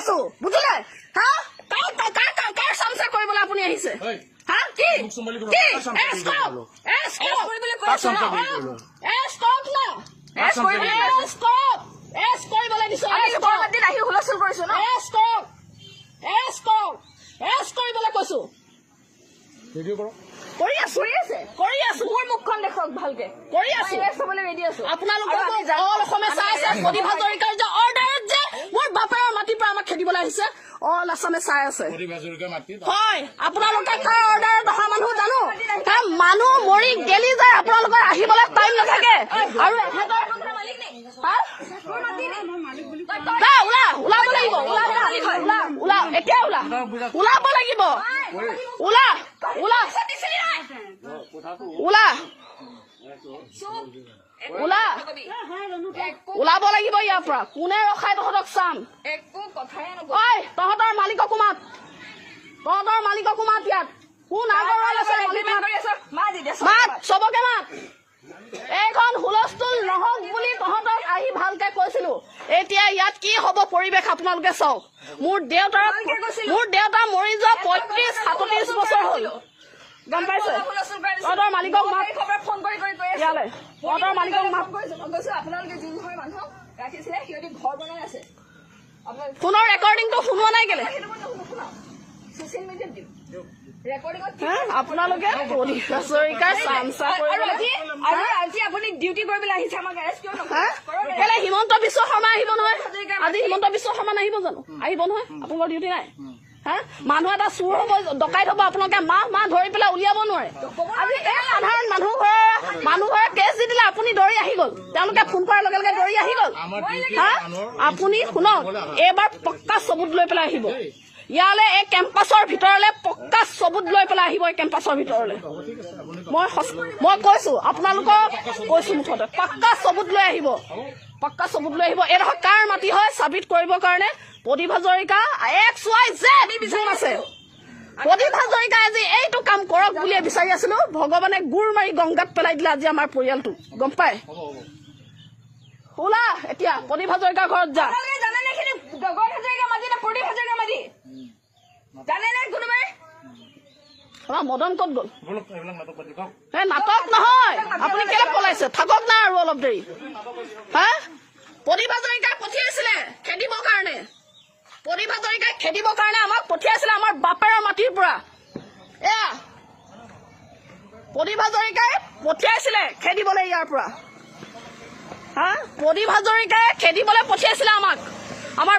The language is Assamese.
কৈছো বুজিলে হা কাৰ চামচা কৰিবলৈ আপুনি আহিছে হা কি কৰিবলৈ দিছো আহি হুলস্থুল কৰিছো ন কৰিবলৈ কৈছো কৰি আছো মোৰ মুখখন দেখক ভালকে কৰি আছো ৰেডি আছো আপোনালোকৰ অল অসমে চাই আছে প্ৰতিভা হাজৰিকাৰ যে অৰ্ডাৰত যে মোৰ বাপেৰৰ মাটিৰ পৰা আমাক খেদিবলৈ আহিছে অল আছামে চাই আছে হয় আপোনালোকে কাৰ অৰ্ডাৰত অহা মানুহ জানো মানুহ মৰি গেলি যায় আপোনালোকৰ আহিবলৈ টাইম নাথাকে আৰু ওলাব লাগিব এতিয়া ওলাব লাগিব ওলাব লাগিব ইয়াৰ পৰা কোনে ৰখাই তহঁতক চাম তহঁতৰ মালিককো মাত ইয়াত কোন মাত চবকে মাত এইখন হুলস্থুল নহওক বুলি তহঁতক আহি ভালকে কৈছিলো এতিয়া ইয়াত কি হব পৰিৱেশ আপোনালোকে চাওক মোৰ দেউতা মৰি যোৱা 35-37 বছৰ হল গম পাইছে তহঁতৰ মালিকক মাত ফোন কৰি ইয়ালৈ তহঁতৰ মালিকক মাত আপোনালোকে যি হয় মানুহক ৰাখিছিলে সিহঁতি ঘৰ বনাই আছে ফোনৰ ৰেকৰ্ডিংটো শুনোৱা নাই কেলে ছচিয়েল মিডিয়াত দিম আপোনালোকে প্ৰতিভা হাজৰিকাৰ চামচা আজি আপুনি ডিউটি কৰিবলৈ আহিছে আমাক এৰেষ্ট কিয় নকৰে হিমন্ত বিশ্ব শৰ্মা আহিব নহয় আজি হিমন্ত বিশ্ব শৰ্মা নাহিব জানো আহিব নহয় আপোনালোকৰ ডিউটি নাই হা মানুহ এটা চুৰ হব ডকাইত হব আপোনালোকে মাহ ধৰি পেলাই উলিয়াব নোৱাৰে আজি এই সাধাৰণ মানুহ ঘৰে কেছ দি দিলে আপুনি দৌৰি আহি গল তেওঁলোকে ফোন কৰাৰ লগে লগে দৌৰি আহি গল হা আপুনি শুনক এইবাৰ পক্কা চবুত লৈ পেলাই আহিব ইয়ালে এই কেম্পাছৰ ভিতৰলে পক্কা চবুত লৈ পেলাই আহিব এই কেম্পাছৰ ভিতৰলে মই কৈছো আপোনালোকক কৈছো মুঠতে পক্কা চবুত লৈ আহিব এইডোখৰ কাৰ মাটি হয় চাবিত কৰিবৰ কাৰণে প্ৰতিভা হাজৰিকা XYZ আছে প্ৰতিভা হাজৰিকা আজি এইটো কাম কৰক বুলিয়ে বিচাৰি আছিলো ভগৱানে গুৰ মাৰি গংগাত পেলাই দিলে আজি আমাৰ পৰিয়ালটো গম পায় ওলা এতিয়া প্ৰতিভা হাজৰিকাৰ ঘৰত যা মদন ক'ত গ'ল নাটক নহয় আপুনি কেলে পলাইছে থাকক না আৰু অলপ দেৰি হা প্ৰতিভা হাজৰিকাই পঠিয়াইছিলে খেদিবৰ কাৰণে আমাক পঠিয়াইছিলে আমাৰ বাপেৰৰ মাটিৰ পৰা এয়া প্ৰতিভা হাজৰিকাই পঠিয়াইছিলে খেদিবলৈ ইয়াৰ পৰা হা প্ৰতিভা হাজৰিকাই খেদিবলৈ পঠিয়াইছিলে আমাক আমাৰ